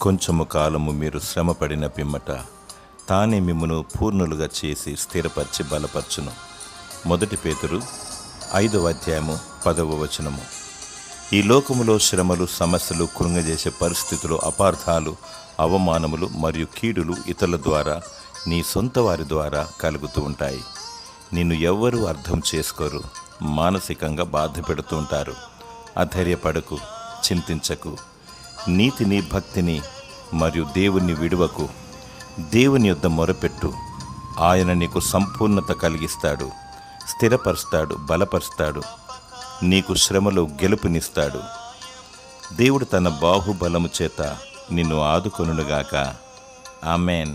కొంచెము కాలము మీరు శ్రమపడిన పిమ్మట తానే మిమ్మును పూర్ణులుగా చేసి స్థిరపరిచి బలపరచును. 1 పేతురు 5వ అధ్యాయము 10వ వచనము. ఈ లోకములో శ్రమలు, సమస్యలు, కృంగజేసే పరిస్థితులు, అపార్థాలు, అవమానములు మరియు కీడులు ఇతరుల ద్వారా, నీ సొంత వారి ద్వారా కలుగుతూ ఉంటాయి. నిన్ను ఎవ్వరూ అర్థం చేసుకోరు, మానసికంగా బాధ పెడుతూ ఉంటారు. అధైర్యపడకు, చింతించకు. నీతిని, భక్తిని మరియు దేవుణ్ణి విడువకు. దేవుని యొద్ద మొరపెట్టు. ఆయన నీకు సంపూర్ణత కలిగిస్తాడు, స్థిరపరుస్తాడు, బలపరుస్తాడు. నీకు శ్రమలో గెలుపునిస్తాడు. దేవుడు తన బాహుబలము చేత నిన్ను ఆదుకొనుగాక. ఆమెన్.